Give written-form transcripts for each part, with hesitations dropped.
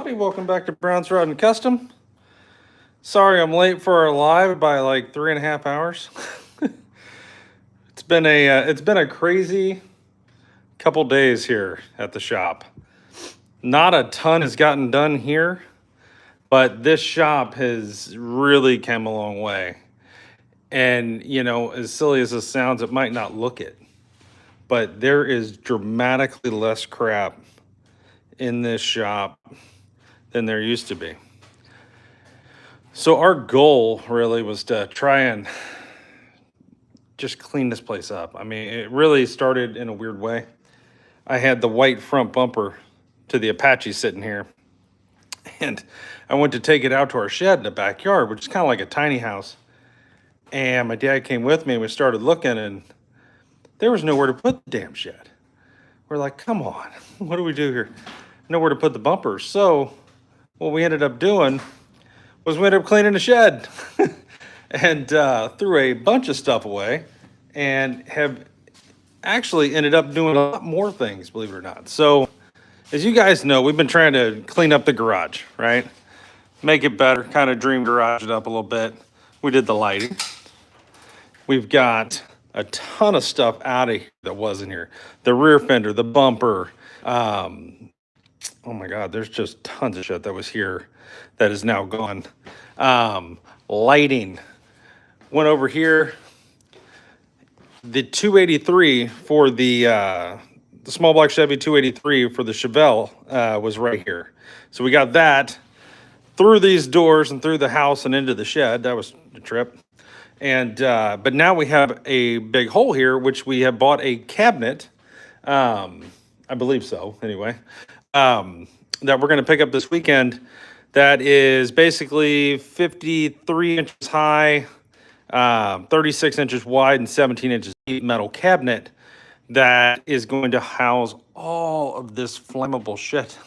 everybody. Welcome back to Brown's Rod and Custom. Sorry I'm late for our live by like 3.5 hours. It's been a crazy couple days here at the shop. Not a ton has gotten done here, but this shop has really come a long way. And you know, as silly as this sounds, it might not look it, but there is dramatically less crap in this shop than there used to be. So our goal really was to try and just clean this place up. I mean, it really started in a weird way. I had the white front bumper to the Apache sitting here, and I went to take it out to our shed in the backyard, which is kind of like a tiny house. And my dad came with me and we started looking, and there was nowhere to put the damn shed. We're like, come on, what do we do here? Nowhere to put the bumpers. So what we ended up doing was we ended up cleaning the shed and threw a bunch of stuff away, and have actually ended up doing a lot more things, believe it or not. So as you guys know, we've been trying to clean up the garage, right? Make it better, kind of dream garage it up a little bit. We did the lighting. We've got a ton of stuff out of here that wasn't here. The rear fender, the bumper. Oh my God, there's just tons of shit that was here that is now gone. Lighting. Went over here. The 283 for the small block Chevy 283 for the Chevelle was right here. So we got that through these doors and through the house and into the shed. That was a trip. And but now we have a big hole here, which we have bought a cabinet. I believe so, anyway. That we're going to pick up this weekend. That is basically 53 inches high, 36 inches wide, and 17 inches deep metal cabinet that is going to house all of this flammable shit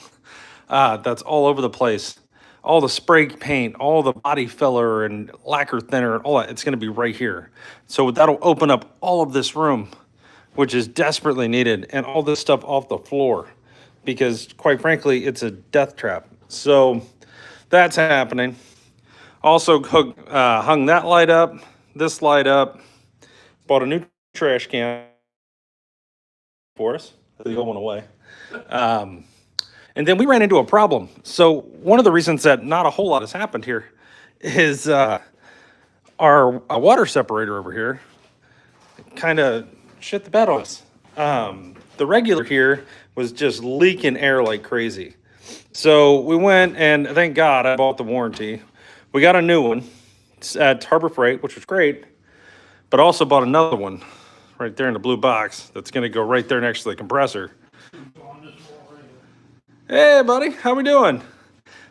that's all over the place. All the spray paint, all the body filler and lacquer thinner, all that, it's going to be right here. So that'll open up all of this room, which is desperately needed, and all this stuff off the floor, because quite frankly, it's a death trap. So that's happening. Also hung that light up, this light up, bought a new trash can for us. The old one away. And then we ran into a problem. So one of the reasons that not a whole lot has happened here is our water separator over here kind of shit the bed on us. The regular here was just leaking air like crazy. So we went, and thank God I bought the warranty. We got a new one at Harbor Freight, which was great, but also bought another one right there in the blue box that's going to go right there next to the compressor. Hey, buddy, how we doing?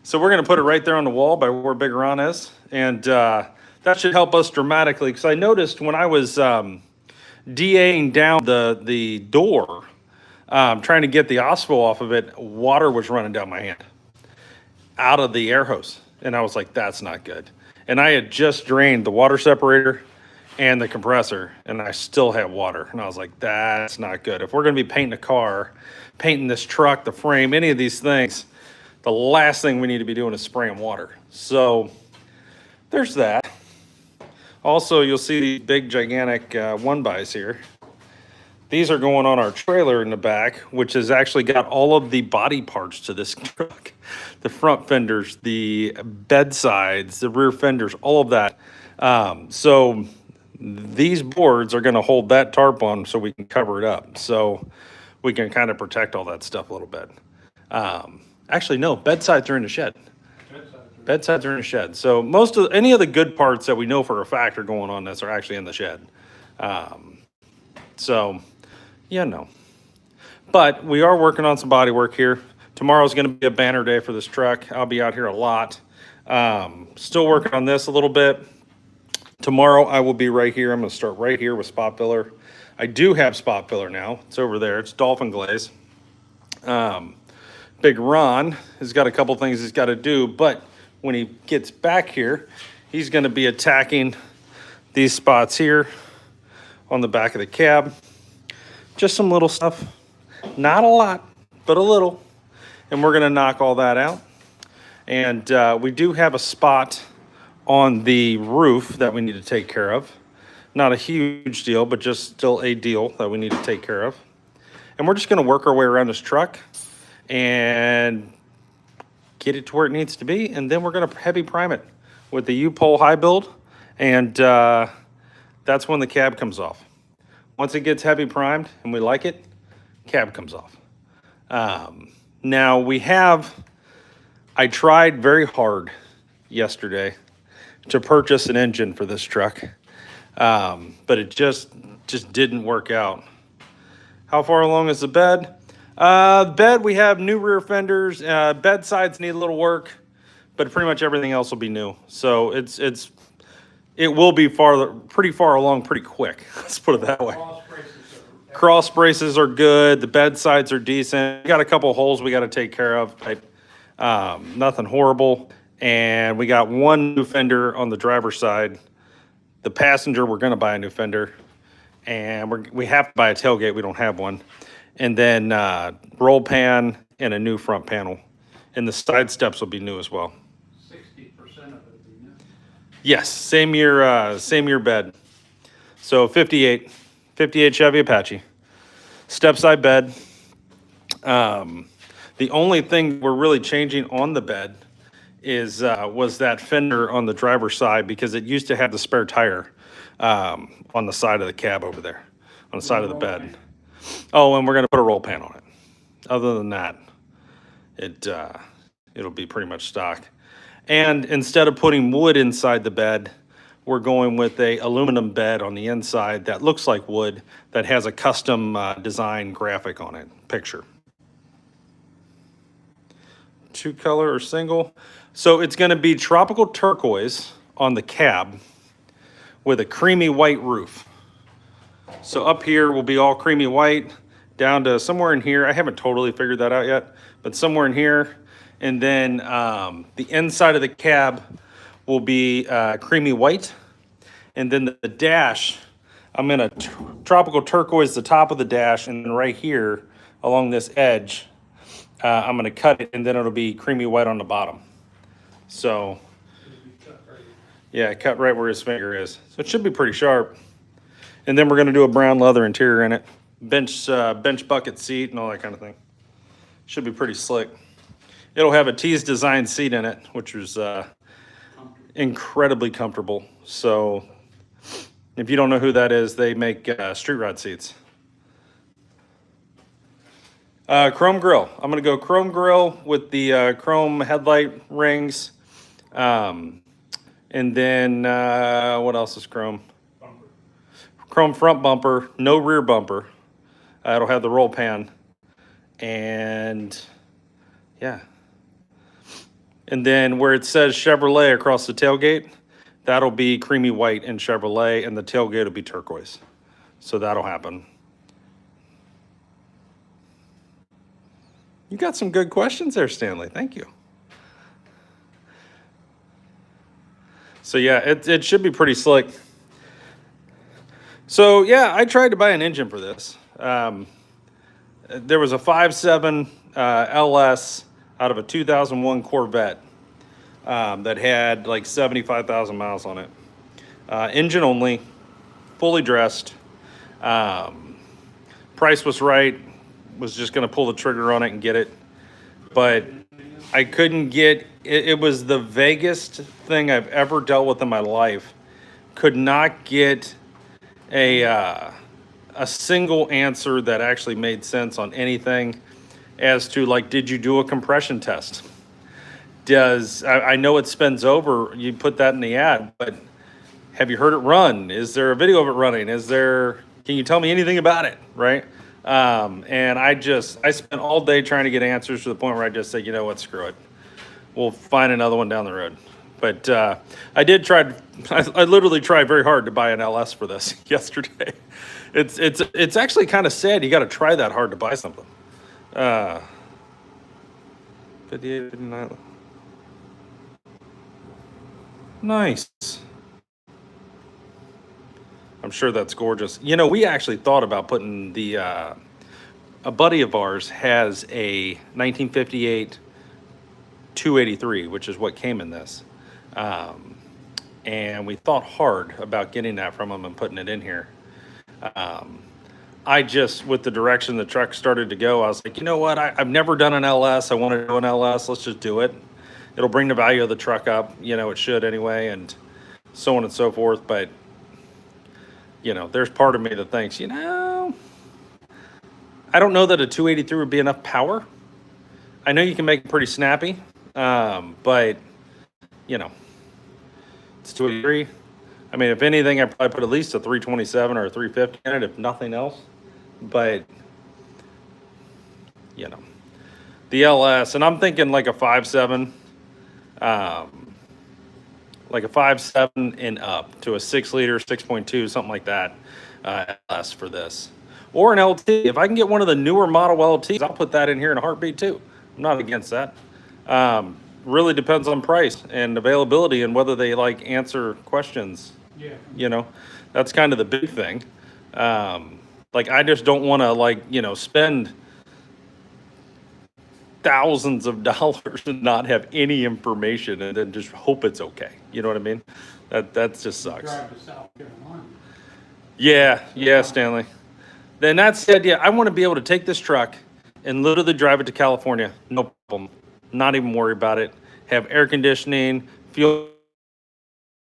So we're going to put it right there on the wall by where Big Ron is, and that should help us dramatically, because I noticed when I was DAing down the door, trying to get the OSPO off of it, water was running down my hand out of the air hose, and I was like, that's not good. And I had just drained the water separator and the compressor, and I still had water, and I was like, that's not good. If we're going to be painting a car, painting this truck, the frame, any of these things, the last thing we need to be doing is spraying water. So there's that. Also, you'll see these big gigantic one-bys here. These are going on our trailer in the back, which has actually got all of the body parts to this truck. The front fenders, the bed sides, the rear fenders, all of that. So these boards are going to hold that tarp on so we can cover it up. So we can kind of protect all that stuff a little bit. Actually, no, bedsides are in the shed. Bedsides are in the shed. So any of the good parts that we know for a fact are going on this are actually in the shed. So, yeah, no. But we are working on some body work here. Tomorrow's going to be a banner day for this truck. I'll be out here a lot. Still working on this a little bit. Tomorrow I will be right here. I'm going to start right here with spot filler. I do have spot filler now. It's over there. It's Dolphin Glaze. Big Ron has got a couple things he's got to do, but when he gets back here, he's going to be attacking these spots here on the back of the cab. Just some little stuff. Not a lot, but a little. And we're going to knock all that out. And we do have a spot on the roof that we need to take care of. Not a huge deal, but just still a deal that we need to take care of. And we're just going to work our way around this truck and get it to where it needs to be. And then we're going to heavy prime it with the U-pole high build. And that's when the cab comes off. Once it gets heavy primed and we like it, cab comes off. Now I tried very hard yesterday to purchase an engine for this truck, but it just didn't work out. How far along is the bed? The bed, we have new rear fenders. Bed sides need a little work, but pretty much everything else will be new. So it will be pretty far along pretty quick. Let's put it that way. Cross braces are good. The bed sides are decent. We got a couple holes we got to take care of, but nothing horrible. And we got one new fender on the driver's side. The passenger, we're going to buy a new fender. And we have to buy a tailgate. We don't have one. And then roll pan and a new front panel. And the side steps will be new as well. 60% of it will be new. Yes, same year bed. So 58 Chevy Apache. Step side bed. The only thing we're really changing on the bed was that fender on the driver's side, because it used to have the spare tire on the side of the cab over there, on the side of the bed. Oh, and we're going to put a roll pan on it. Other than that, it'll be pretty much stock. And instead of putting wood inside the bed, we're going with a aluminum bed on the inside that looks like wood, that has a custom design graphic on it, picture. 2-color or single. So it's going to be tropical turquoise on the cab with a creamy white roof. So up here will be all creamy white, down to somewhere in here. I haven't totally figured that out yet, but somewhere in here. And then the inside of the cab will be creamy white. And then the dash, I'm going to tropical turquoise the top of the dash, and then right here along this edge, I'm going to cut it, and then it'll be creamy white on the bottom. So, yeah, cut right where his finger is. So it should be pretty sharp. And then we're going to do a brown leather interior in it, bench bucket seat and all that kind of thing. Should be pretty slick. It'll have a Tees design seat in it, which is incredibly comfortable. So if you don't know who that is, they make street rod seats. Chrome grill. I'm going to go chrome grill with the chrome headlight rings. And then what else is chrome? Bumper. Chrome front bumper, no rear bumper. It'll have the roll pan. And yeah. And then where it says Chevrolet across the tailgate, that'll be creamy white in Chevrolet, and the tailgate will be turquoise. So that'll happen. You got some good questions there, Stanley. Thank you. So yeah, it should be pretty slick. So yeah, I tried to buy an engine for this. There was a 5.7 LS out of a 2001 Corvette that had like 75,000 miles on it. Engine only, fully dressed. Price was right. Was just going to pull the trigger on it and get it. But I couldn't get it. It was the vaguest thing I've ever dealt with in my life. Could not get a single answer that actually made sense on anything as to, like, did you do a compression test? I know it spins over, you put that in the ad, but have you heard it run? Is there a video of it running? Can you tell me anything about it, right? And I spent all day trying to get answers, to the point where I just said, you know what, screw it. We'll find another one down the road. But I literally tried very hard to buy an LS for this yesterday. It's actually kind of sad. You got to try that hard to buy something. 58, 59. Nice. I'm sure that's gorgeous. You know, we actually thought about putting a buddy of ours has a 1958 283, which is what came in this. And we thought hard about getting that from them and putting it in here. I just, with the direction the truck started to go, I was like, you know what? I've never done an LS. I want to do an LS. Let's just do it. It'll bring the value of the truck up. You know, it should anyway, and so on and so forth. But, you know, there's part of me that thinks, you know, I don't know that a 283 would be enough power. I know you can make it pretty snappy, but, you know, it's 283. I mean, if anything, I'd probably put at least a 327 or a 350 in it, if nothing else. But, you know, the LS, and I'm thinking like a 5.7, like a 5.7 and up to a 6 liter, 6.2, something like that, LS for this. Or an LT. If I can get one of the newer model LTs, I'll put that in here in a heartbeat too. I'm not against that. Really depends on price and availability and whether they like answer questions. Yeah. You know, that's kind of the big thing. Like, I just don't want to, like, you know, spend thousands of dollars and not have any information and then just hope it's okay. You know what I mean? That just sucks. Drive to South Carolina. Yeah, Stanley. Then that said, yeah, I want to be able to take this truck and literally drive it to California. No problem. Not even worry about it. Have air conditioning, fuel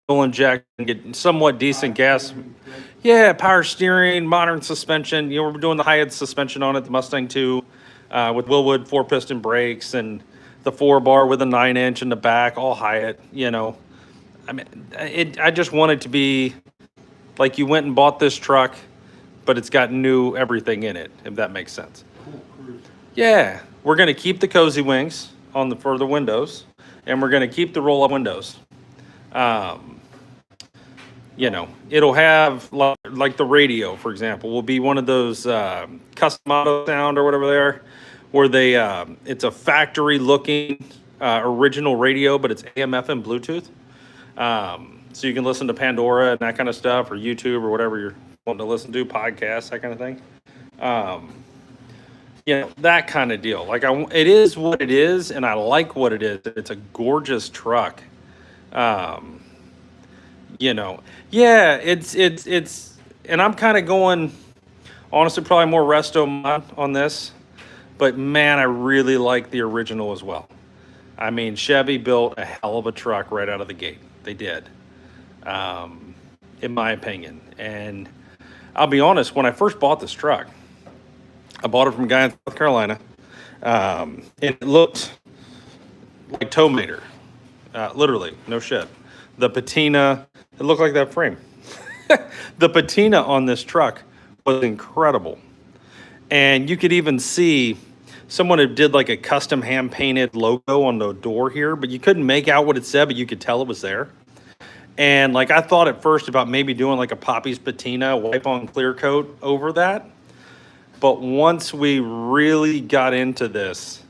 inject, and get somewhat decent gas. Yeah, power steering, modern suspension. You know, we're doing the Hyatt suspension on it, the Mustang 2, with Willwood 4-piston brakes and the 4-bar with a 9-inch in the back, all Hyatt, you know. I mean, I just want it to be like you went and bought this truck, but it's got new everything in it, if that makes sense. Yeah, we're going to keep the cozy wings on the further windows, and we're going to keep the roll-up windows. You know, it'll have, like the radio, for example, will be one of those custom auto sound or whatever they are, where they, it's a factory-looking original radio, but it's AM, FM, Bluetooth. So you can listen to Pandora and that kind of stuff, or YouTube or whatever you're wanting to listen to, podcasts, that kind of thing. You know, that kind of deal. Like, it is what it is, and I like what it is. It's a gorgeous truck. You know, yeah, it's, and I'm kind of going, honestly, probably more resto mod on this, but man, I really like the original as well. I mean, Chevy built a hell of a truck right out of the gate. They did, in my opinion. And I'll be honest, when I first bought this truck, I bought it from a guy in South Carolina. It looked like tow mater, literally, no shit. The patina, it looked like that frame. The patina on this truck was incredible. And you could even see someone had did like a custom hand painted logo on the door here, but you couldn't make out what it said, but you could tell it was there. And like, I thought at first about maybe doing like a Poppy's patina wipe on clear coat over that. But once we really got into this,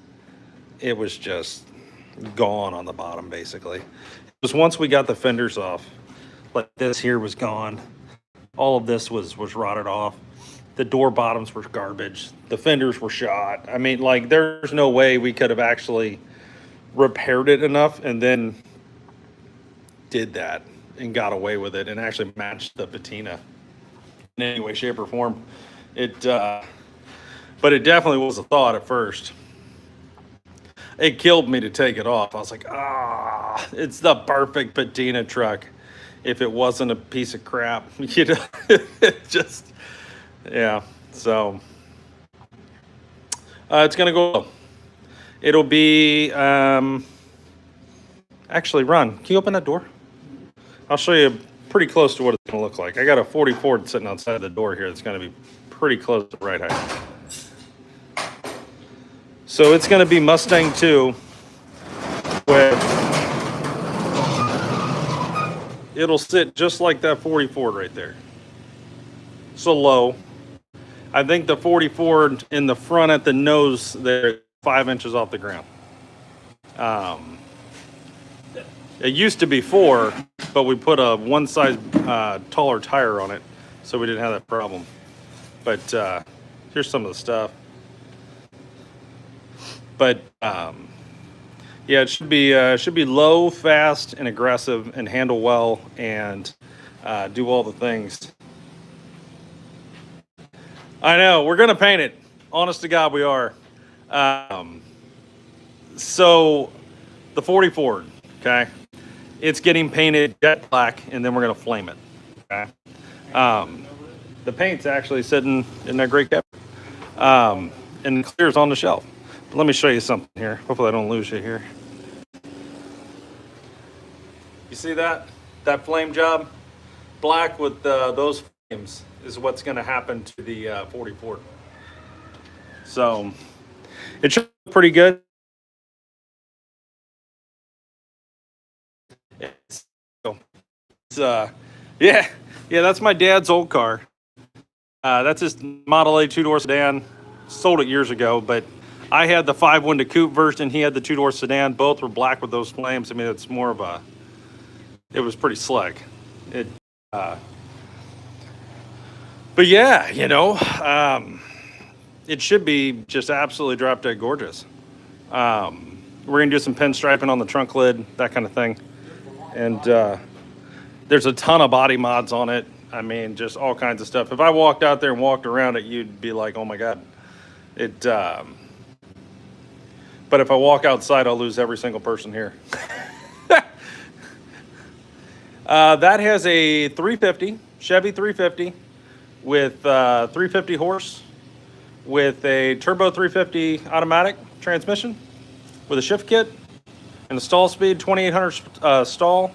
it was just gone on the bottom, basically. It was once we got the fenders off, like this here was gone. All of this was rotted off. The door bottoms were garbage. The fenders were shot. I mean, like, there's no way we could have actually repaired it enough and then did that and got away with it and actually matched the patina in any way, shape, or form. But it definitely was a thought at first. It killed me to take it off. I was like, it's the perfect patina truck. If it wasn't a piece of crap, you know, it just, yeah. So it's gonna go low. It'll be actually, Ron, can you open that door? I'll show you pretty close to what it's gonna look like. I got a 40 Ford sitting outside the door here. That's gonna be pretty close to right height. So it's going to be Mustang 2 with, it'll sit just like that 40 Ford right there. So low. I think the 40 Ford in the front at the nose there, 5 inches off the ground. It used to be 4, but we put a one size taller tire on it, so we didn't have that problem. But here's some of the stuff. But Yeah, it should be low, fast, and aggressive, and handle well, and do all the things. I know we're gonna paint it. Honest to God, we are. Um, so the 40 Ford, okay, it's getting painted jet black, and then we're gonna flame it. Okay. Um, the paint's actually sitting in that great cabinet, and the clear's on the shelf. But let me show you something here. Hopefully, I don't lose you here. You see that? That flame job? Black with those flames is what's going to happen to the 44. So it should look pretty good. It's, yeah, that's my dad's old car. That's his Model A two-door sedan. Sold it years ago, but I had the 5-window coupe version. He had the two-door sedan. Both were black with those flames. I mean, it's more of a. It was pretty slick. It. But yeah, it should be just absolutely drop dead gorgeous. We're gonna do some pinstriping on the trunk lid, that kind of thing, and there's a ton of body mods on it. I mean, just all kinds of stuff. If I walked out there and walked around it, you'd be like, "Oh my god!" It. But if I walk outside, I'll lose every single person here. That has a 350 Chevy 350 with 350 horse, with a turbo 350 automatic transmission, with a shift kit, and a stall speed 2800 stall,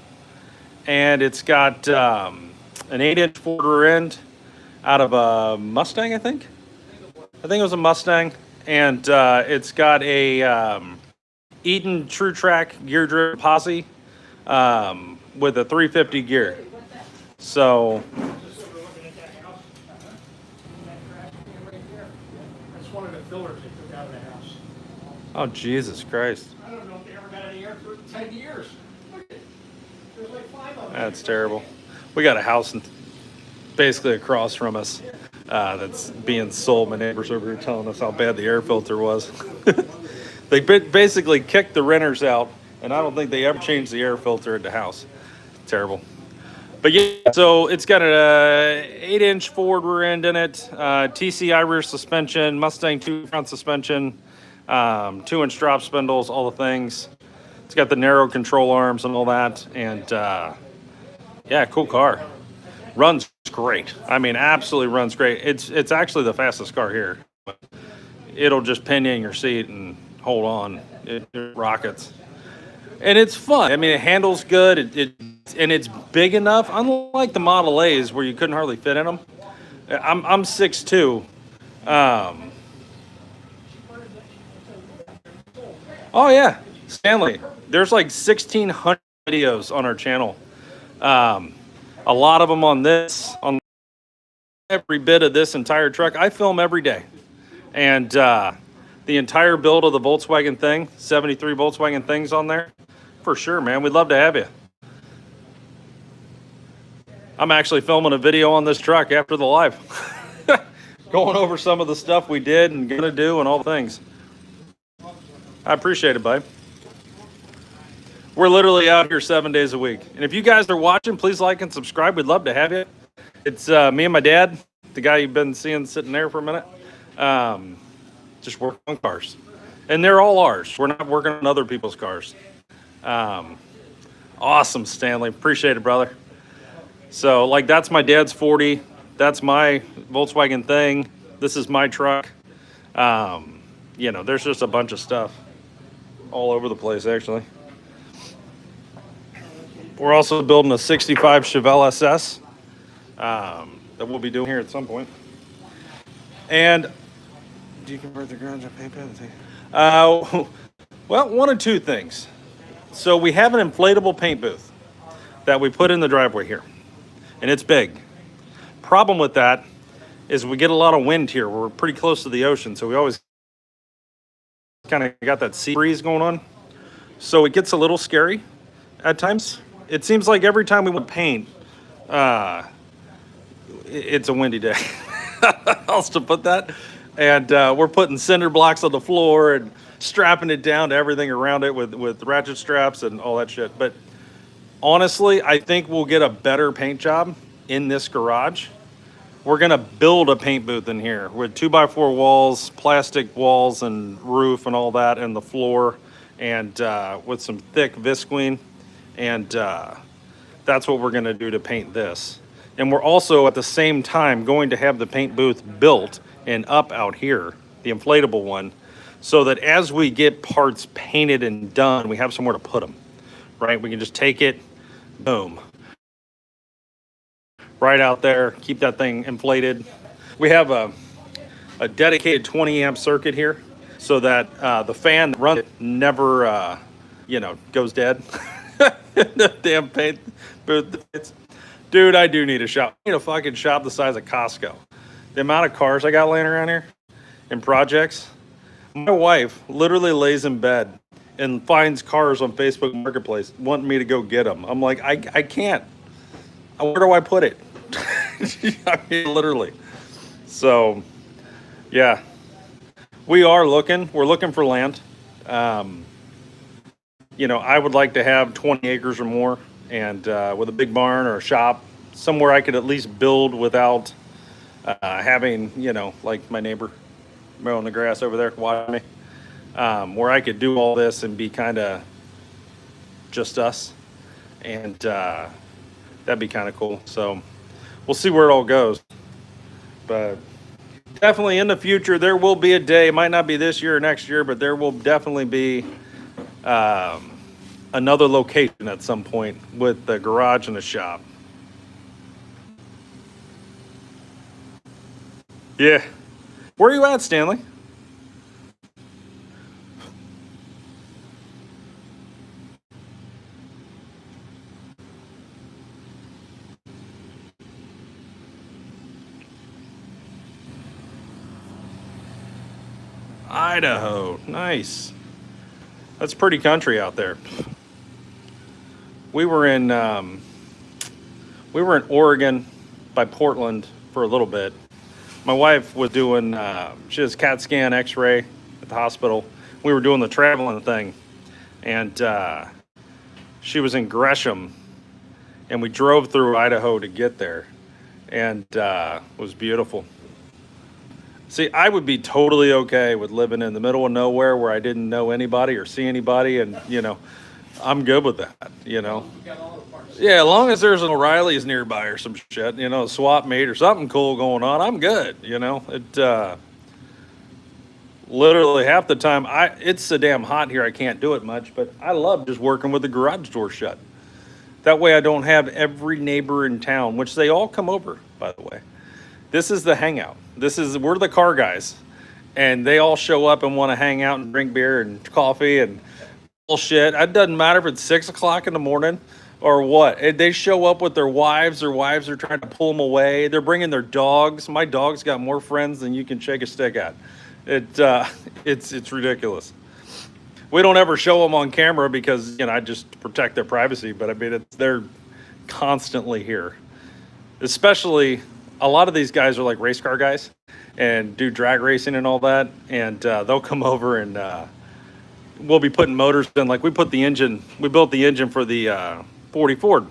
and it's got an 8-inch Ford rear end out of a Mustang, I think it was a Mustang, and it's got a Eaton True Track gear driven posse with a 350 gear. So That's one of the fillers they took out of the house. oh, Jesus Christ. I don't know if they ever got any air for 10 years. Look at it. There's like 5 of them. That's terrible. We got a house basically across from us that's being sold. My neighbors over here telling us how bad the air filter was. They basically kicked the renters out, and I don't think they ever changed the air filter at the house. Terrible. But yeah, so it's got an 8-inch Ford rear end in it, TCI rear suspension, Mustang 2 front suspension, 2-inch drop spindles, all the things. It's got the narrow control arms and all that, and yeah, cool car. Runs great. I mean, absolutely runs great. It's actually the fastest car here. It'll just pin you in your seat and hold on. It rockets. And it's fun. I mean, it handles good. And it's big enough. Unlike the Model A's where you couldn't hardly fit in them. I'm 6'2". Oh yeah, Stanley. There's like 1,600 videos on our channel. A lot of them on every bit of this entire truck. I film every day, and the entire build of the Volkswagen thing, 73 Volkswagen things on there. For sure, man. We'd love to have you. I'm actually filming a video on this truck after the live. Going over some of the stuff we did and gonna do and all the things. I appreciate it, bud. We're literally out here 7 days a week. And if you guys are watching, please like and subscribe. We'd love to have you. It's me and my dad, the guy you've been seeing sitting there for a minute. Just working on cars. And they're all ours. We're not working on other people's cars. Awesome, Stanley. Appreciate it, brother. So, like, that's my dad's 40. That's my Volkswagen thing. This is my truck. There's just a bunch of stuff all over the place, actually. We're also building a 65 Chevelle SS that we'll be doing here at some point. And do you convert the garage to paint pen? Well, one of two things. So we have an inflatable paint booth that we put in the driveway here, and it's big. Problem with that is we get a lot of wind here. We're pretty close to the ocean, so we always kind of got that sea breeze going on. So it gets a little scary at times. It seems like every time we want to paint, it's a windy day. I'll still put that. And we're putting cinder blocks on the floor and strapping it down to everything around it with ratchet straps and all that shit. But honestly, I think we'll get a better paint job in this garage. We're gonna build a paint booth in here with 2x4 walls, plastic walls and roof and all that, and the floor, and with some thick visqueen, and that's what we're gonna do to paint this. And we're also at the same time going to have the paint booth built and up out here, the inflatable one, so that as we get parts painted and done, we have somewhere to put them, right? We can just take it, boom, right out there, keep that thing inflated. We have a dedicated 20 amp circuit here so that the fan that runs it never, goes dead. The damn paint booth. Dude, I do need a shop. I need a fucking shop the size of Costco. The amount of cars I got laying around here and projects. My wife literally lays in bed and finds cars on Facebook Marketplace wanting me to go get them. I'm like, I can't. Where do I put it? I mean, literally. So, yeah. We're looking for land. I would like to have 20 acres or more, and with a big barn or a shop, somewhere I could at least build without having, like my neighbor mowing the grass over there watching me, where I could do all this and be kind of just us, and that'd be kind of cool. So we'll see where it all goes, but definitely in the future there will be a day. It might not be this year or next year, but there will definitely be another location at some point with the garage and a shop. Yeah. Where are you at, Stanley? Idaho. Nice. That's pretty country out there. We were in Oregon by Portland for a little bit. My wife was doing she has CAT scan X-ray at the hospital. We were doing the traveling thing, and she was in Gresham, and we drove through Idaho to get there, and it was beautiful. See, I would be totally okay with living in the middle of nowhere where I didn't know anybody or see anybody, and I'm good with that. You got all the parts. Yeah, as long as there's an O'Reilly's nearby or some shit, a swap meet or something cool going on, I'm good. It literally half the time it's so damn hot here I can't do it much, but I love just working with the garage door shut. That way I don't have every neighbor in town, which they all come over, by the way. This is the hangout. We're the car guys, and they all show up and want to hang out and drink beer and coffee and bullshit. It doesn't matter if it's 6 o'clock in the morning or what. They show up with their wives. Their wives are trying to pull them away. They're bringing their dogs. My dog's got more friends than you can shake a stick at. It's ridiculous. We don't ever show them on camera because I just protect their privacy. But I mean, they're constantly here, especially. A lot of these guys are like race car guys and do drag racing and all that. And they'll come over and we'll be putting motors in. Like we built the engine for the 40 Ford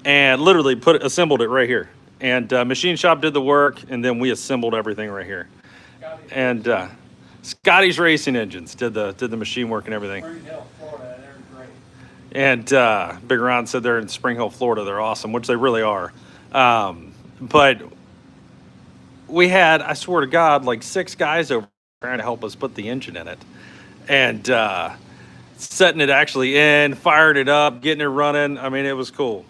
and literally assembled it right here. And machine shop did the work, and then we assembled everything right here. And Scotty's Racing Engines did the machine work and everything. Spring Hill, Florida, they're great. And Big Ron said they're in Spring Hill, Florida. They're awesome, which they really are. But we had, I swear to God, like 6 guys over trying to help us put the engine in it. And setting it actually in, fired it up, getting it running. I mean, it was cool,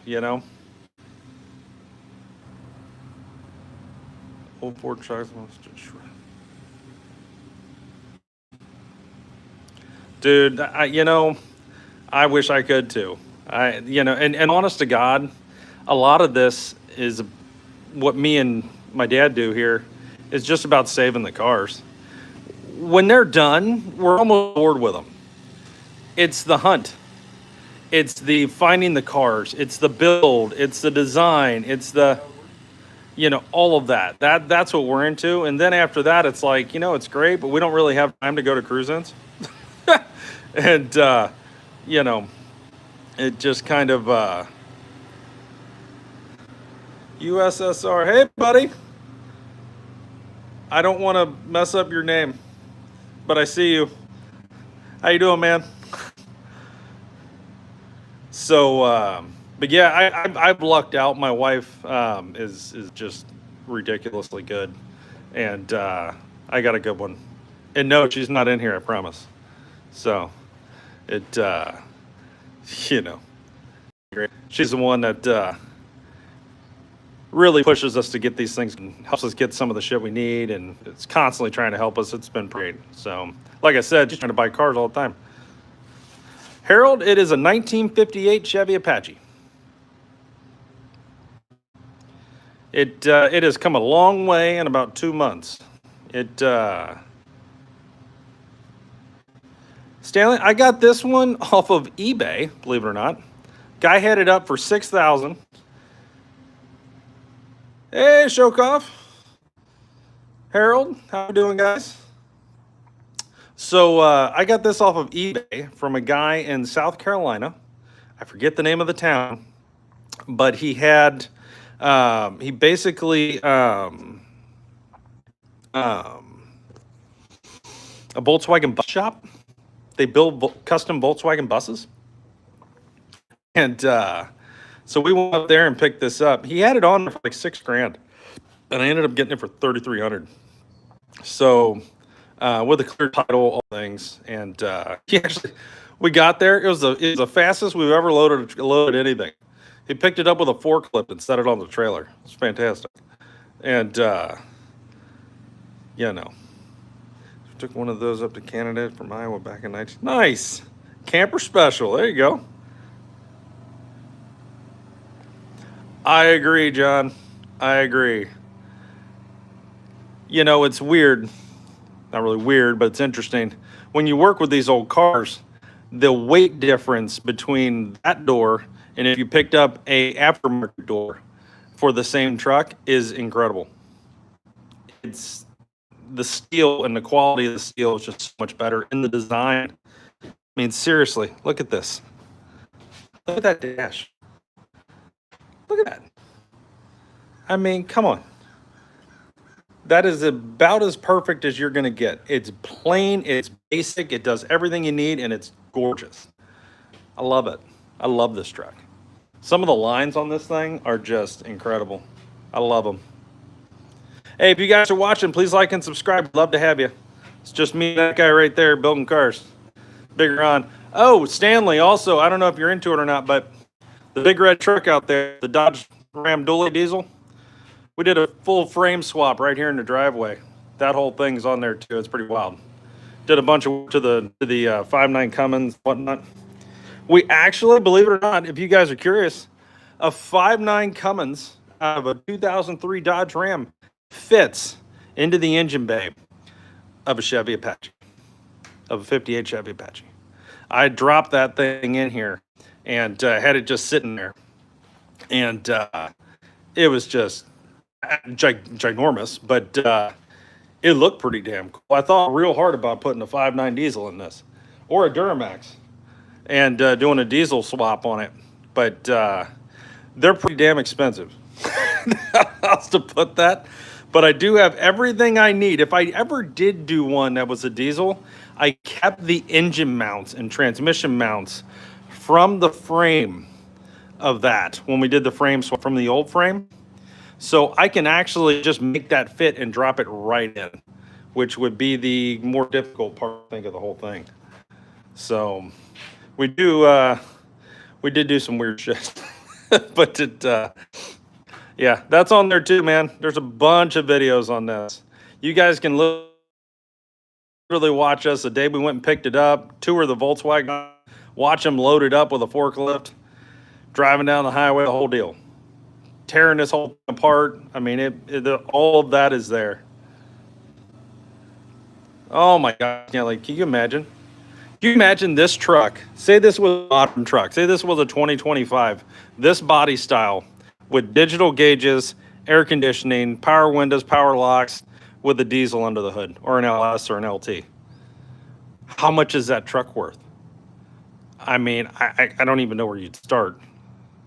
Old Ford trucks. Dude, I wish I could too. And honest to God, a lot of this is what me and my dad do here is just about saving the cars. When they're done, we're almost bored with them. It's the hunt. It's the finding the cars. It's the build. It's the design. It's the, all of that. That's what we're into. And then after that, it's like, it's great, but we don't really have time to go to cruise-ins. And, you know, it just kind of, USSR. Hey, buddy. I don't want to mess up your name, but I see you. How you doing, man? So, but yeah, I've lucked out. My wife is just ridiculously good, and I got a good one. And no, she's not in here. I promise. So it, you know, she's the one that really pushes us to get these things and helps us get some of the shit we need, and it's constantly trying to help us. It's been great. So, like I said, she's trying to buy cars all the time. Harold, it is a 1958 Chevy Apache. It has come a long way in about 2 months. It Stanley, I got this one off of eBay, believe it or not. Guy had it up for 6,000. Hey, Shokoff. Harold, how you doing, guys? So I got this off of eBay from a guy in South Carolina. I forget the name of the town, but he had he basically a Volkswagen bus shop. They build custom Volkswagen buses, and so we went up there and picked this up. He had it on for like $6,000, and I ended up getting it for 3,300. So with a clear title, all things, and he actually, we got there. It was the fastest we've ever loaded anything. He picked it up with a forklift and set it on the trailer. It's fantastic, and yeah, no, took one of those up to Canada from Iowa back in 19. Nice camper special. There you go. I agree, John. I agree. You know, it's weird. Not really weird, but it's interesting. When you work with these old cars, the weight difference between that door and if you picked up a aftermarket door for the same truck is incredible. It's the steel and the quality of the steel is just so much better in the design. I mean, seriously, look at this. Look at that dash. Look at that. I mean, come on. That is about as perfect as you're going to get. It's plain, it's basic, it does everything you need, and it's gorgeous. I love it. I love this truck. Some of the lines on this thing are just incredible. I love them. Hey, if you guys are watching, please like and subscribe. Love to have you. It's just me and that guy right there building cars. Bigger on. Oh, Stanley, also, I don't know if you're into it or not, but the big red truck out there, the Dodge Ram Dually diesel, we did a full frame swap right here in the driveway. That whole thing's on there too. It's pretty wild. Did a bunch of to the 5.9 Cummins, whatnot. We actually, believe it or not, if you guys are curious, a 5.9 Cummins out of a 2003 Dodge Ram fits into the engine bay of a Chevy Apache, of a 58 Chevy Apache. I dropped that thing in here and had it just sitting there, and it was just ginormous, but it looked pretty damn cool. I thought real hard about putting a 5.9 diesel in this, or a Duramax, and doing a diesel swap on it, but they're pretty damn expensive. How's to put that? But I do have everything I need. If I ever did do one that was a diesel, I kept the engine mounts and transmission mounts from the frame of that when we did the frame swap from the old frame. So I can actually just make that fit and drop it right in, which would be the more difficult part, I think, of the whole thing. So we did do some weird shit, but yeah, that's on there too, man. There's a bunch of videos on this. You guys can literally watch us the day we went and picked it up, tour the Volkswagen, watch them load it up with a forklift, driving down the highway, the whole deal. Tearing this whole thing apart. I mean, all of that is there. Oh my God, like, can you imagine? Can you imagine this truck? Say this was a modern truck. Say this was a 2025. This body style with digital gauges, air conditioning, power windows, power locks, with a diesel under the hood, or an LS or an LT. How much is that truck worth? I mean, I don't even know where you'd start.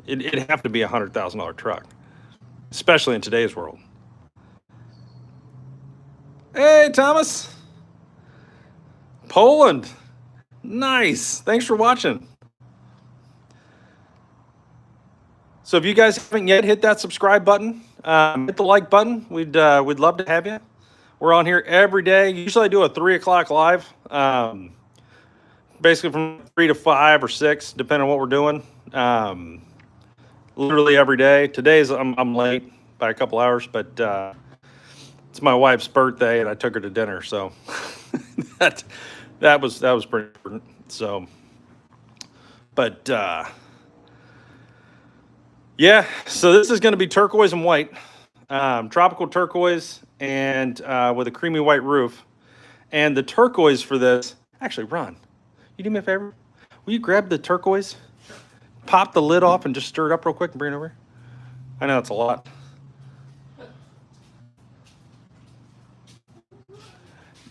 It'd have to be $100,000 truck, especially in today's world. Hey, Thomas. Poland. Nice. Thanks for watching. So if you guys haven't yet hit that subscribe button, hit the like button. We'd love to have you. We're on here every day. Usually I do a 3 o'clock live, basically from 3 to 5 or 6, depending on what we're doing. Literally every day. Today's I'm late by a couple hours, but it's my wife's birthday and I took her to dinner, so that was pretty important. So, but yeah, so this is going to be turquoise and white, tropical turquoise, and with a creamy white roof. And the turquoise for this, actually, Ron, you do me a favor? Will you grab the turquoise, pop the lid off, and just stir it up real quick and bring it over? I know it's a lot.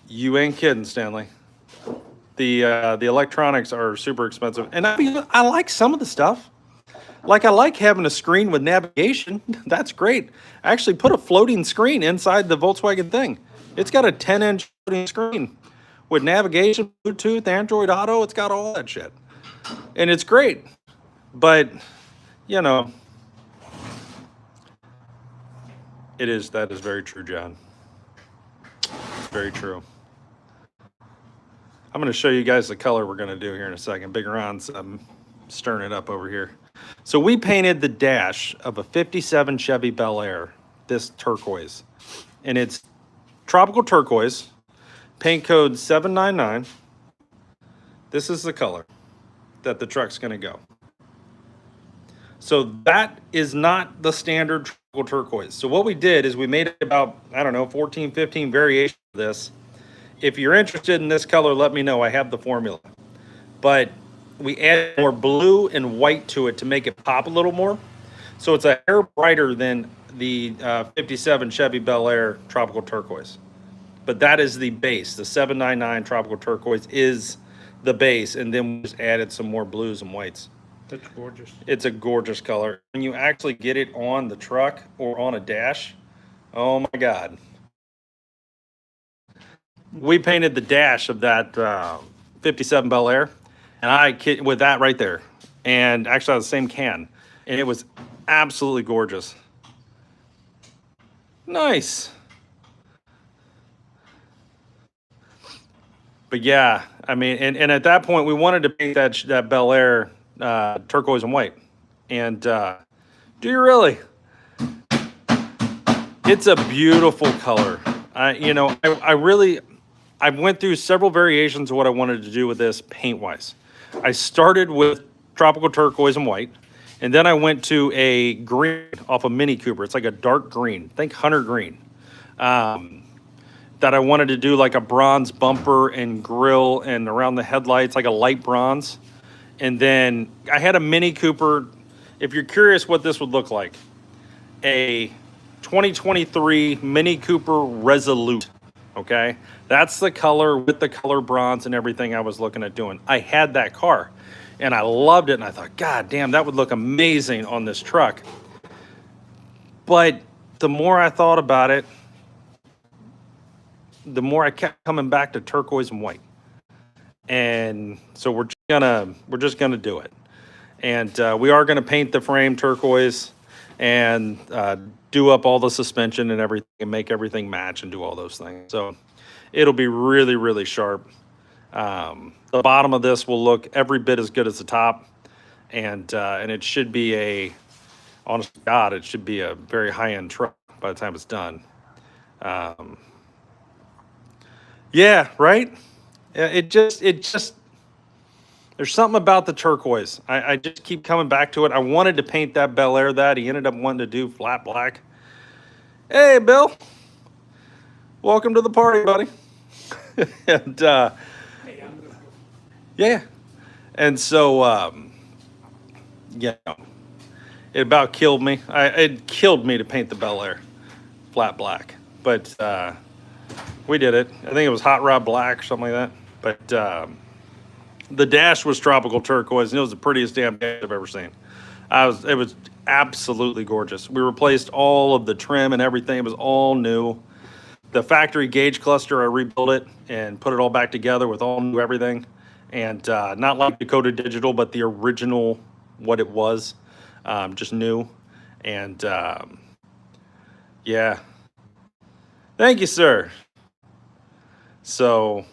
You ain't kidding, Stanley. The electronics are super expensive, and I like some of the stuff. Like, I like having a screen with navigation. That's great. I actually put a floating screen inside the Volkswagen thing. It's got a 10-inch floating screen with navigation, Bluetooth, Android Auto. It's got all that shit. And it's great. But, you know, that is very true, John. It's very true. I'm going to show you guys the color we're going to do here in a second. Big Ron's stirring it up over here. So we painted the dash of a 57 Chevy Bel Air, this turquoise. And it's tropical turquoise, paint code 799. This is the color that the truck's going to go. So that is not the standard tropical turquoise. So what we did is we made about, I don't know, 14, 15 variations of this. If you're interested in this color, let me know. I have the formula. But we add more blue and white to it to make it pop a little more. So it's a hair brighter than the 57 Chevy Bel Air Tropical Turquoise. But that is the base. The 799 Tropical Turquoise is the base. And then we just added some more blues and whites. That's gorgeous. It's a gorgeous color. When you actually get it on the truck or on a dash, oh my God. We painted the dash of that 57 Bel Air, and I kid with that right there, and actually on the same can, and it was absolutely gorgeous. Nice. But yeah, I mean, and at that point we wanted to paint that Bel Air turquoise and white, and do you really? It's a beautiful color. I went through several variations of what I wanted to do with this paint-wise. I started with tropical turquoise and white, and then I went to a green off a Mini Cooper. It's like a dark green, think hunter green, that I wanted to do like a bronze bumper and grill and around the headlights, like a light bronze. And then I had a Mini Cooper. If you're curious what this would look like, a 2023 Mini Cooper Resolute. Okay, that's the color with the color bronze and everything I was looking at doing. I had that car and I loved it, and I thought, God damn, that would look amazing on this truck. But the more I thought about it, the more I kept coming back to turquoise and white. And so we're just gonna do it. And we are gonna paint the frame turquoise and do up all the suspension and everything and make everything match and do all those things. So it'll be really, really sharp. The bottom of this will look every bit as good as the top. And it should be honest to God, it should be a very high-end truck by the time it's done. Yeah, right? It just, there's something about the turquoise. I just keep coming back to it. I wanted to paint that Bel Air that. He ended up wanting to do flat black. Hey, Bill. Welcome to the party, buddy. And, yeah. And so, yeah, it about killed me. It killed me to paint the Bel Air flat black. But we did it. I think it was Hot Rod Black or something like that. But The dash was tropical turquoise, and it was the prettiest damn dash I've ever seen. It was absolutely gorgeous. We replaced all of the trim and everything. It was all new. The factory gauge cluster, I rebuilt it and put it all back together with all new everything. And not like Dakota Digital, but the original, what it was, just new. And yeah. Thank you, sir. So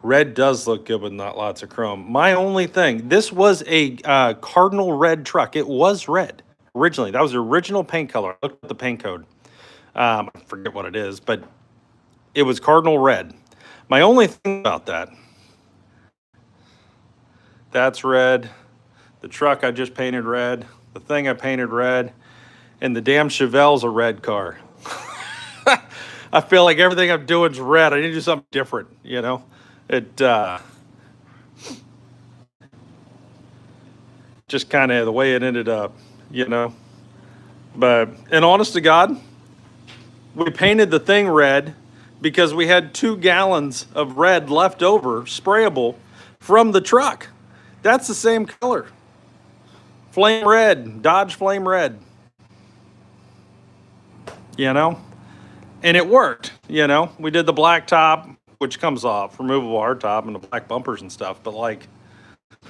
red does look good with not lots of chrome. My only thing, this was a cardinal red truck. It was red originally. That was the original paint color. I looked at the paint code. I forget what it is, but it was cardinal red. My only thing about that, that's red. The truck I just painted red. The thing I painted red. And the damn Chevelle's a red car. I feel like everything I'm doing is red. I need to do something different, you know? It just kind of the way it ended up, you know? But, and honest to God, we painted the thing red because we had 2 gallons of red left over, sprayable, from the truck. That's the same color. Flame red, Dodge Flame Red. You know? And it worked, you know? We did the black top, which comes off, removable hard top, and the black bumpers and stuff. But, like,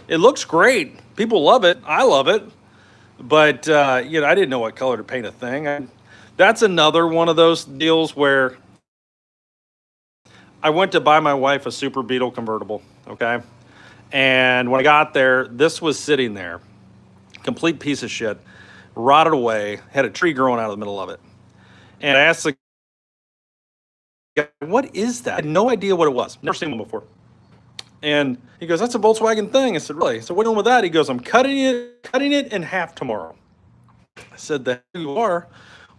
it looks great. People love it. I love it. But, you know, I didn't know what color to paint a thing. That's another one of those deals where I went to buy my wife a Super Beetle convertible, okay? And when I got there, this was sitting there. Complete piece of shit. Rotted away. Had a tree growing out of the middle of it. And I asked the guy, what is that? I had no idea what it was. Never seen one before. And he goes, that's a Volkswagen thing. I said, really? So what are you doing with that? He goes, I'm cutting it in half tomorrow. I said, the hell you are?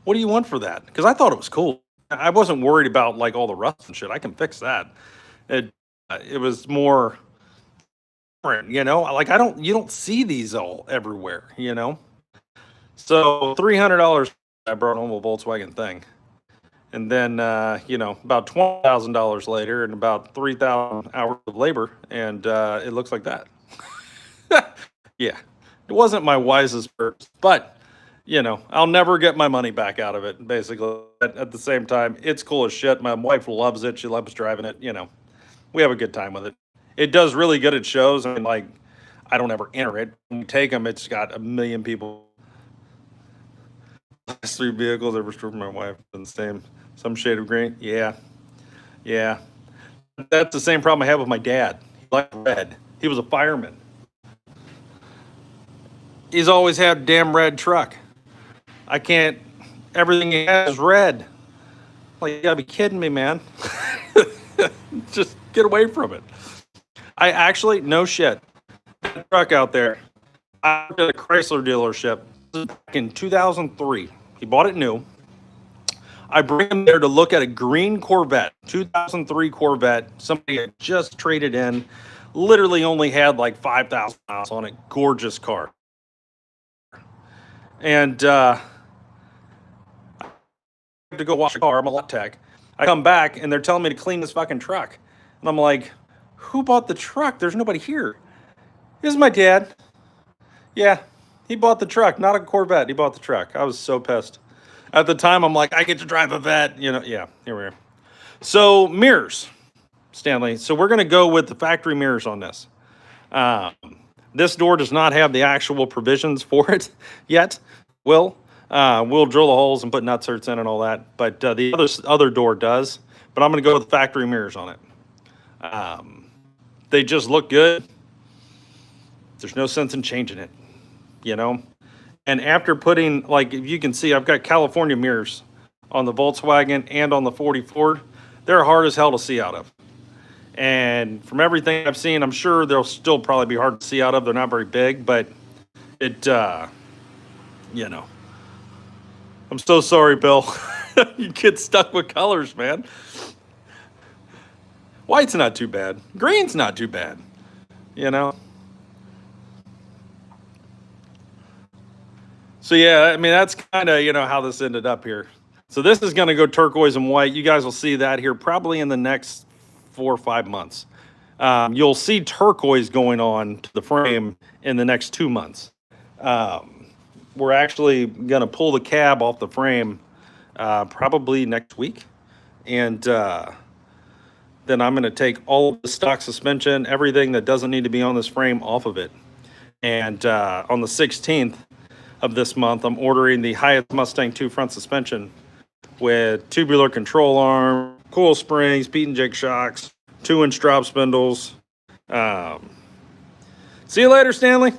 What do you want for that? Because I thought it was cool. I wasn't worried about like all the rust and shit. I can fix that. It was more different, you know? Like you don't see these all everywhere, you know? So $300, I brought home a Volkswagen thing. And then, you know, about $20,000 later and about 3,000 hours of labor, and it looks like that. Yeah, it wasn't my wisest purchase, but, you know, I'll never get my money back out of it, basically. At the same time, it's cool as shit. My wife loves it. She loves driving it, you know. We have a good time with it. It does really good at shows. I mean, like, I don't ever enter it. When you take them, it's got a million people. Last 3 vehicles ever stripped my wife in the some shade of green. Yeah. That's the same problem I have with my dad. He liked red. He was a fireman. He's always had a damn red truck. I can't. Everything he has is red. Like, you gotta be kidding me, man. Just get away from it. I actually, no shit. That truck out there. I worked at a Chrysler dealership back in 2003. He bought it new. I bring him there to look at a green Corvette, 2003 Corvette. Somebody had just traded in. Literally only had like 5,000 miles on it. Gorgeous car. And I have to go wash the car. I'm a lot tech. I come back and they're telling me to clean this fucking truck. And I'm like, who bought the truck? There's nobody here. This is my dad. Yeah, he bought the truck, not a Corvette. He bought the truck. I was so pissed. At the time, I'm like, I get to drive a Vet. You know, yeah, here we are. So mirrors, Stanley. So we're going to go with the factory mirrors on this. This door does not have the actual provisions for it yet. We'll drill the holes and put nutserts in and all that. But the other door does. But I'm going to go with factory mirrors on it. They just look good. There's no sense in changing it, you know? And after putting, like, if you can see, I've got California mirrors on the Volkswagen and on the 40 Ford. They're hard as hell to see out of. And from everything I've seen, I'm sure they'll still probably be hard to see out of. They're not very big, but it, you know. I'm so sorry, Bill. You get stuck with colors, man. White's not too bad. Green's not too bad, you know. So yeah, I mean, that's kind of, you know, how this ended up here. So this is going to go turquoise and white. You guys will see that here probably in the next 4 or 5 months. You'll see turquoise going on to the frame in the next 2 months. We're actually going to pull the cab off the frame probably next week. And then I'm going to take all of the stock suspension, everything that doesn't need to be on this frame off of it. And on the 16th of this month, I'm ordering the highest Mustang 2 front suspension with tubular control arm, coil springs, Pete and Jake shocks, 2-inch drop spindles. See you later, Stanley.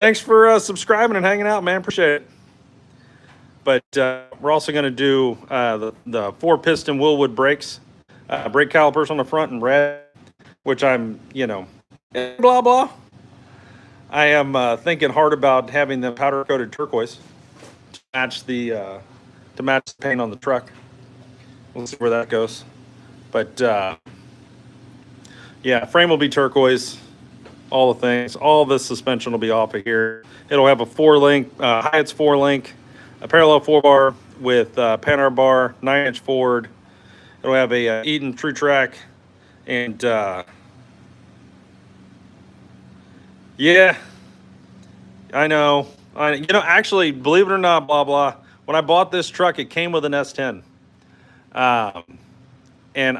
Thanks for subscribing and hanging out, man. Appreciate it. But we're also going to do the 4-piston Willwood brakes, brake calipers on the front in red, which I'm, blah, blah. I am thinking hard about having the powder-coated turquoise to match the paint on the truck. We'll see where that goes. But, yeah, frame will be turquoise. All the things. All the suspension will be off of here. It'll have a 4-link, Hyatt's 4-link, a parallel 4-bar with Panhard bar, 9-inch Ford. It'll have a Eaton True Track, and yeah, I know. Actually, believe it or not, blah blah. When I bought this truck, it came with an S10, and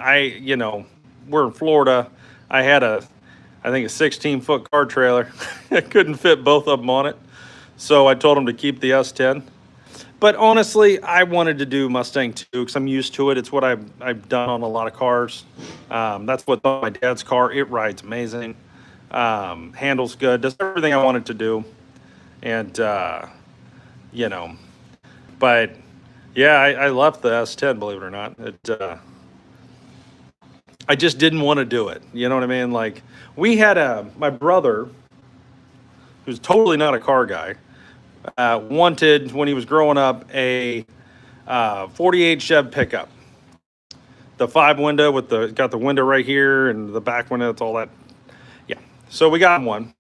we're in Florida. I had I think a 16-foot car trailer. I couldn't fit both of them on it, so I told them to keep the S10. But honestly, I wanted to do Mustang 2 because I'm used to it. It's what I've done on a lot of cars. That's what's on my dad's car. It rides amazing. Handles good. Does everything I wanted to do. And, but yeah, I left the S10, believe it or not. I just didn't want to do it. You know what I mean? Like, we had my brother, who's totally not a car guy, wanted, when he was growing up, a 48 Chev pickup. The 5-window with got the window right here and the back window, it's all that. Yeah. So we got one.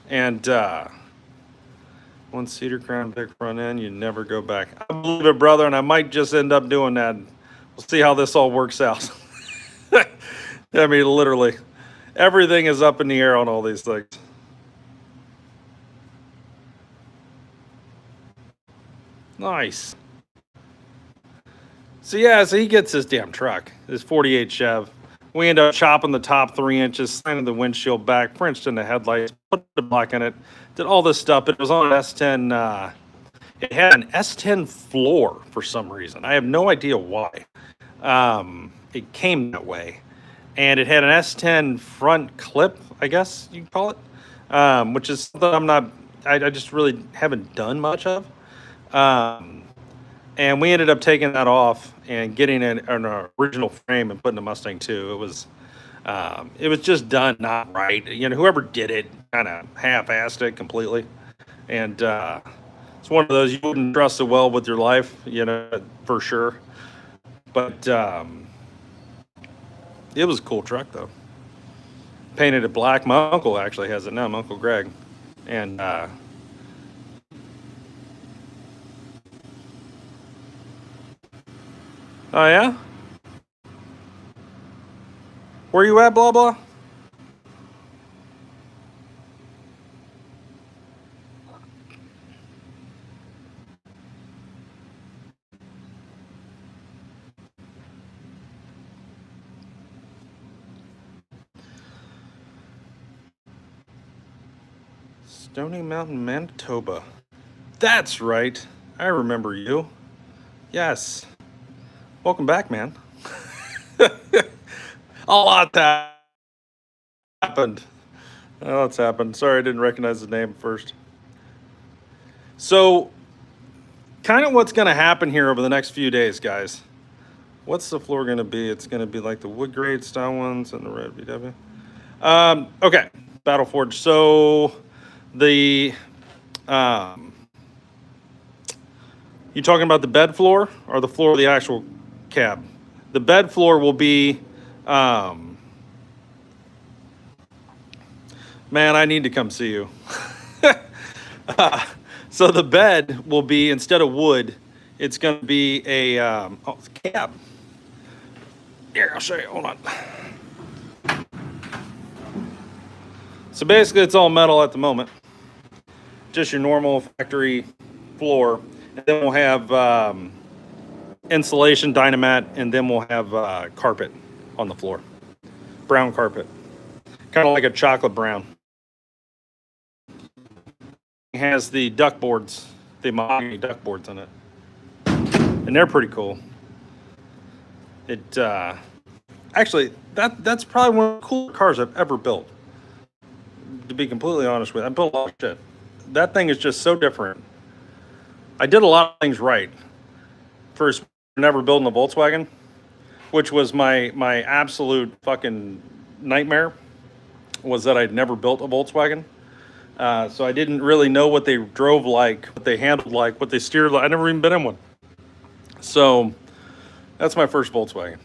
And 1-seater crown pick front end, you never go back. I believe it, brother, and I might just end up doing that. We'll see how this all works out. I mean, literally, everything is up in the air on all these things. Nice. So yeah, so he gets this damn truck, this 48 Chev. We end up chopping the top 3 inches, sanding the windshield back, Frenched in the headlights, put the block in it, did all this stuff. It was on an S10. It had an S10 floor for some reason. I have no idea why. It came that way. And it had an S10 front clip, I guess you'd call it, which is something I just really haven't done much of. And we ended up taking that off and getting an original frame and putting a Mustang 2. It was just done not right. Whoever did it kind of half-assed it completely. And it's one of those you wouldn't trust so well with your life, for sure. But it was a cool truck, though. Painted it black. My uncle actually has it now, my Uncle Greg. And oh, yeah? Where you at, blah, blah? Stony Mountain, Manitoba. That's right. I remember you. Yes. Welcome back, man. A lot that happened. Oh, it's happened. Sorry, I didn't recognize the name first. So, kind of what's going to happen here over the next few days, guys. What's the floor going to be? It's going to be like the wood grade style ones and the red VW. Okay, Battle Forge. So, you talking about the bed floor or the floor of the actual cab? The bed floor will be, man, I need to come see you. So the bed will be, instead of wood, it's going to be a cab. Here, I'll show you. Hold on. So basically it's all metal at the moment. Just your normal factory floor. And then we'll have insulation, dynamat, and then we'll have carpet on the floor. Brown carpet. Kind of like a chocolate brown. It has the duck boards, the mahogany duck boards in it. And they're pretty cool. It actually that's probably one of the coolest cars I've ever built. To be completely honest with you, I built a lot of shit. That thing is just so different. I did a lot of things right. First, never building a Volkswagen, which was my absolute fucking nightmare, was that I'd never built a Volkswagen. So I didn't really know what they drove like, what they handled like, what they steered like. I never even been in one. So that's my first Volkswagen.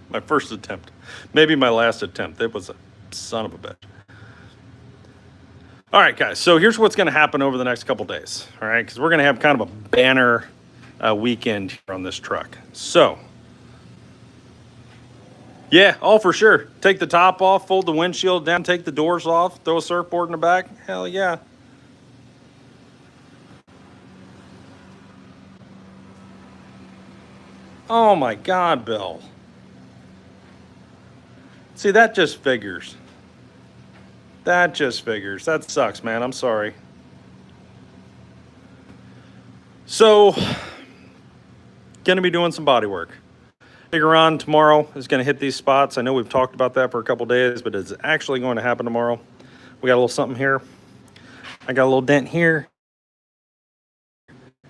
My first attempt. Maybe my last attempt. It was a son of a bitch. All right, guys. So here's what's going to happen over the next couple days. All right, because we're going to have kind of a banner weekend here on this truck. So, yeah, all for sure. Take the top off, fold the windshield down, take the doors off, throw a surfboard in the back. Hell yeah. Oh my God, Bill. See, that just figures. That just figures. That sucks, man. I'm sorry. So, gonna be doing some body work. Figuron tomorrow is gonna hit these spots. I know we've talked about that for a couple days, but it's actually going to happen tomorrow. We got a little something here. I got a little dent here.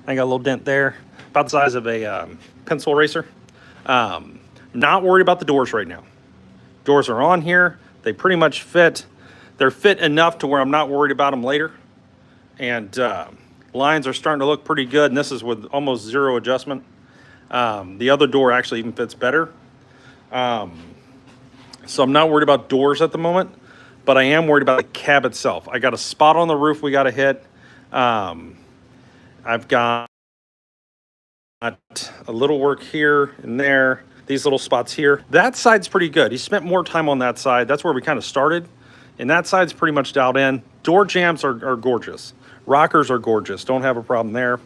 I got a little dent there, about the size of a pencil eraser. Not worried about the doors right now. Doors are on here. They pretty much fit. They're fit enough to where I'm not worried about them later. And lines are starting to look pretty good, and this is with almost zero adjustment. The other door actually even fits better. So I'm not worried about doors at the moment, but I am worried about the cab itself. I got a spot on the roof we got to hit. I've got a little work here and there, these little spots here. That side's pretty good. He spent more time on that side. That's where we kind of started. And that side's pretty much dialed in. Door jambs are gorgeous. Rockers are gorgeous. Don't have a problem there.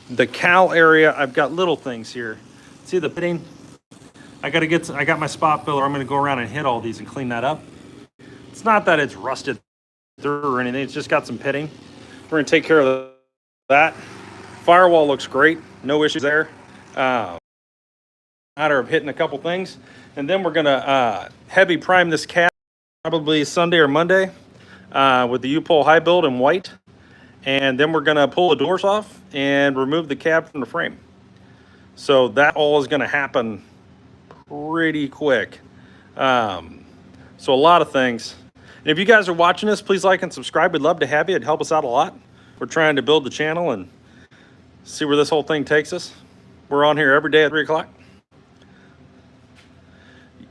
The cowl area, I've got little things here. See the pitting? I got my spot filler. I'm gonna go around and hit all these and clean that up. It's not that it's rusted through or anything. It's just got some pitting. We're gonna take care of that. Firewall looks great. No issues there. Matter of hitting a couple things. And then we're gonna heavy prime this cab probably Sunday or Monday with the U-Pole high build in white. And then we're gonna pull the doors off and remove the cab from the frame. So that all is gonna happen pretty quick. So a lot of things. And if you guys are watching this, please like and subscribe. We'd love to have you. It'd help us out a lot. We're trying to build the channel and see where this whole thing takes us. We're on here every day at 3 o'clock.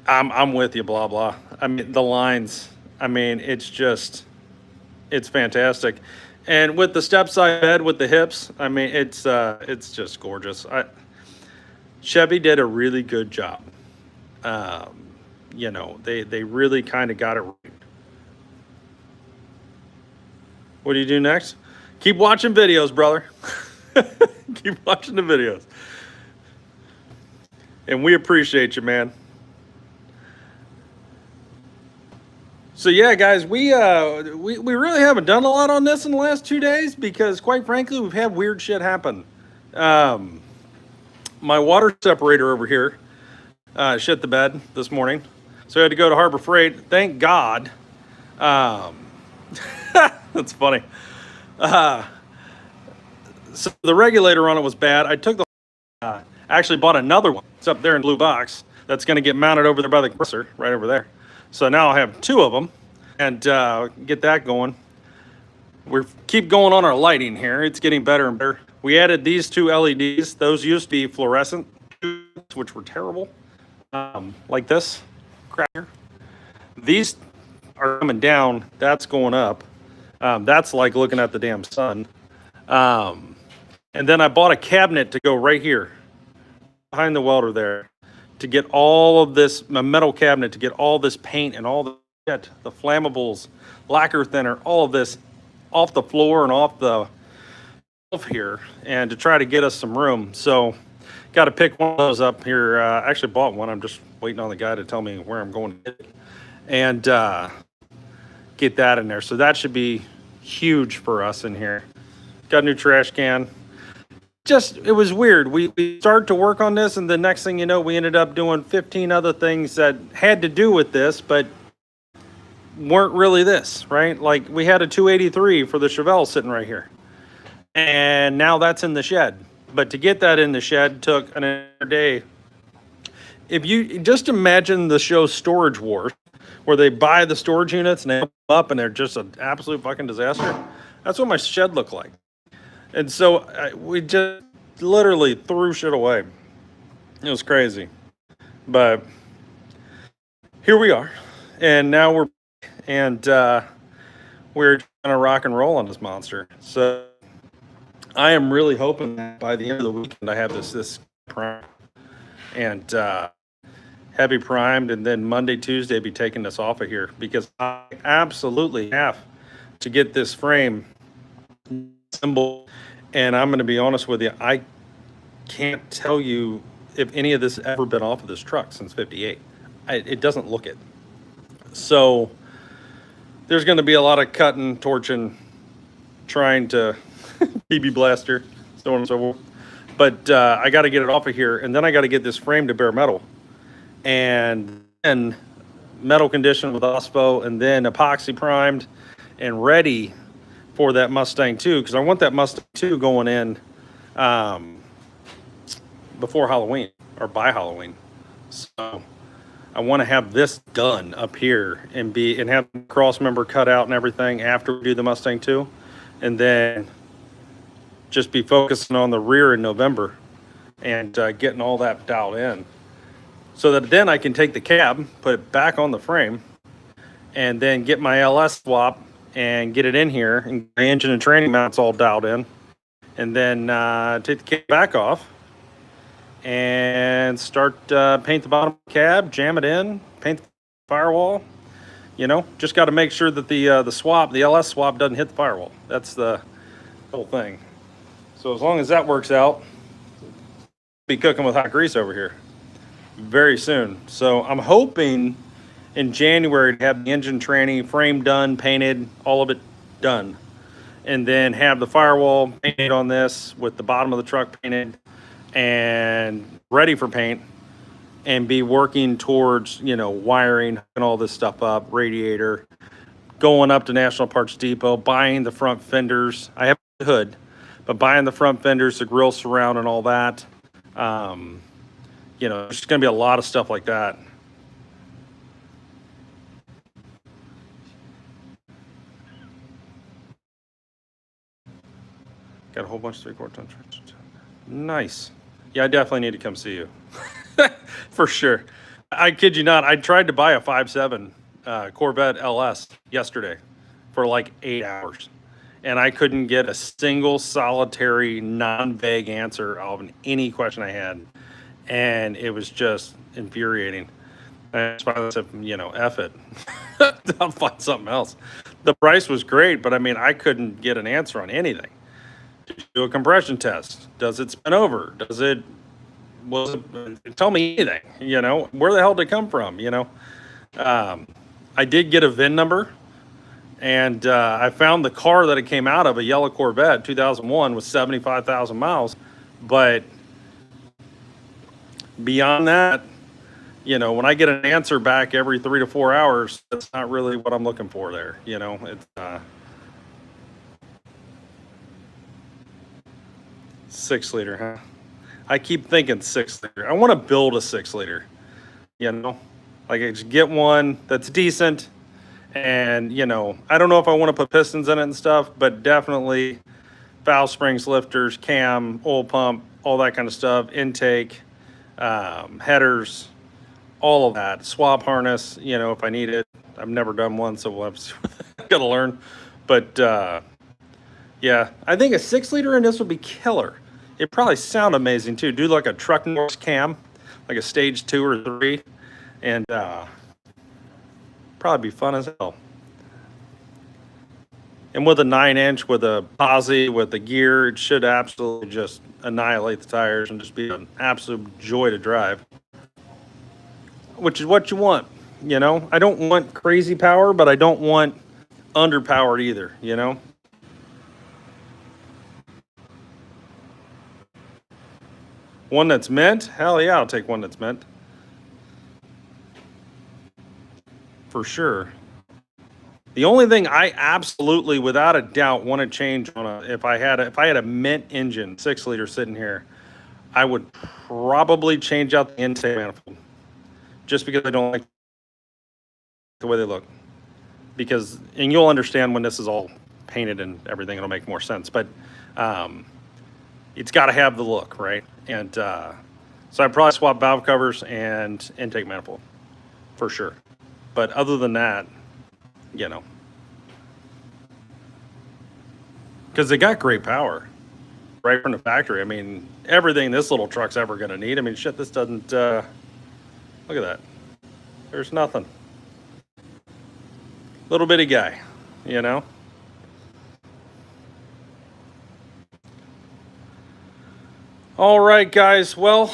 I'm with you, blah, blah. I mean, the lines, I mean, it's fantastic. And with the step side bed with the hips, I mean, it's just gorgeous. Chevy did a really good job. You know, they really kind of got it right. What do you do next? Keep watching videos, brother. Keep watching the videos. And we appreciate you, man. So yeah, guys, we really haven't done a lot on this in the last 2 days because, quite frankly, we've had weird shit happen. My water separator over here shit the bed this morning, so I had to go to Harbor Freight. Thank God. That's funny. So the regulator on it was bad. I took the actually bought another one. It's up there in the blue box that's going to get mounted over there by the compressor, right over there. So now I have 2 of them and get that going. We keep going on our lighting here. It's getting better and better. We added these 2 LEDs. Those used to be fluorescent, which were terrible, like this cracker. These are coming down. That's going up. That's like looking at the damn sun. And then I bought a cabinet to go right here behind the welder there to get all of this, a metal cabinet to get all this paint and all shit, the flammables, lacquer thinner, all of this off the floor and off the shelf here, and to try to get us some room. So got to pick one of those up here. I actually bought one. I'm just waiting on the guy to tell me where I'm going to get it, and get that in there. So that should be huge for us in here. Got a new trash can. Just, it was weird. We started to work on this, and the next thing you know, we ended up doing 15 other things that had to do with this, but weren't really this, right? Like, we had a 283 for the Chevelle sitting right here, and now that's in the shed. But to get that in the shed took an entire day. If you just imagine the show Storage Wars, where they buy the storage units and they put them up and they're just an absolute fucking disaster, that's what my shed looked like. And so we just literally threw shit away. It was crazy. But here we are. And now we're gonna rock and roll on this monster. So I am really hoping that by the end of the weekend I have this prime and heavy primed, and then Monday, Tuesday be taking this off of here, because I absolutely have to get this frame assembled. And I'm going to be honest with you, I can't tell you if any of this has ever been off of this truck since '58. It doesn't look it. So there's going to be a lot of cutting, torching, trying to BB blaster, so on and so forth. But I got to get it off of here, and then I got to get this frame to bare metal, and then metal conditioned with OSPO, and then epoxy primed and ready for that Mustang 2, because I want that Mustang 2 going in before Halloween or by Halloween. So I want to have this done up here and have the cross member cut out and everything after we do the Mustang 2, and then just be focusing on the rear in November and getting all that dialed in, so that then I can take the cab, put it back on the frame, and then get my LS swap and get it in here, and the engine and training mounts all dialed in, and then take the cab back off and start paint the bottom of the cab, jam it in, paint the firewall. You know, just got to make sure that the LS swap doesn't hit the firewall. That's the whole thing. So as long as that works out, be cooking with hot grease over here very soon. So I'm hoping in January to have the engine training, frame done, painted, all of it done, and then have the firewall painted on this with the bottom of the truck painted and ready for paint, and be working towards, you know, wiring and all this stuff up, radiator, going up to National Parts Depot, buying the front fenders. I have the hood, but buying the front fenders, the grill surround and all that. You know, there's going to be a lot of stuff like that. Got a whole bunch of 3/4 ton trucks. Nice. Yeah, I definitely need to come see you. For sure. I kid you not, I tried to buy a 5.7 Corvette LS yesterday for like 8 hours. And I couldn't get a single solitary, non-vague answer of any question I had. And it was just infuriating. And I said, you know, F it. I'll find something else. The price was great, but I mean, I couldn't get an answer on anything. Did you do a compression test? Does it spin over? Tell me anything, you know? Where the hell did it come from, you know? I did get a VIN number, and I found the car that it came out of, a yellow Corvette, 2001, with 75,000 miles. But beyond that, you know, when I get an answer back every 3 to 4 hours, that's not really what I'm looking for there, you know? It's 6-liter, huh? I keep thinking 6-liter. I want to build a 6-liter, you know? Like, I just get one that's decent, and, you know, I don't know if I want to put pistons in it and stuff, but definitely valve springs, lifters, cam, oil pump, all that kind of stuff, intake, headers, all of that. Swap harness, you know, if I need it. I've never done one, so we'll have to gotta learn. But yeah, I think a 6-liter in this would be killer. It'd probably sound amazing too. Do like a truck Norse cam, like a stage 2 or 3, and Probably be fun as hell. And with a 9-inch, with a posi, with the gear, it should absolutely just annihilate the tires and just be an absolute joy to drive. Which is what you want, you know? I don't want crazy power, but I don't want underpowered either, you know? One that's mint? Hell yeah, I'll take one that's mint. For sure. The only thing I absolutely, without a doubt, want to change on if I had a mint engine 6-liter sitting here, I would probably change out the intake manifold, just because I don't like the way they look. Because, and you'll understand when this is all painted and everything, it'll make more sense. But it's got to have the look, right? And so I'd probably swap valve covers and intake manifold for sure. But other than that, you know, because they got great power right from the factory. I mean, everything this little truck's ever going to need. I mean, shit, this doesn't, look at that. There's nothing. Little bitty guy, you know? All right, guys. Well,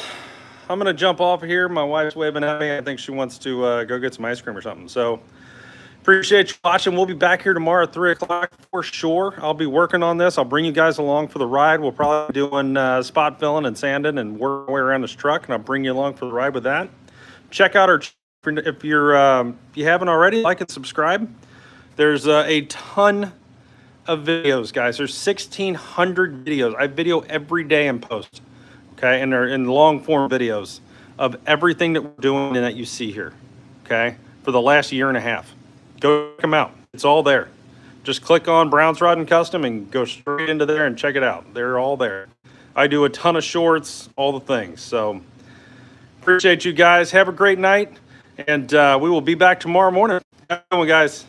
I'm going to jump off here. My wife's waving at me. I think she wants to go get some ice cream or something. So appreciate you watching. We'll be back here tomorrow at 3 o'clock for sure. I'll be working on this. I'll bring you guys along for the ride. We'll probably be doing spot filling and sanding and work our way around this truck, and I'll bring you along for the ride with that. Check out our, if you haven't already, like and subscribe. There's a ton of videos, guys. There's 1,600 videos. I video every day and post. Okay, and they're in long form videos of everything that we're doing and that you see here. Okay, for the last year and a half. Go check them out. It's all there. Just click on Brown's Rod and Custom and go straight into there and check it out. They're all there. I do a ton of shorts, all the things. So appreciate you guys. Have a great night, and we will be back tomorrow morning. Have a good one, guys.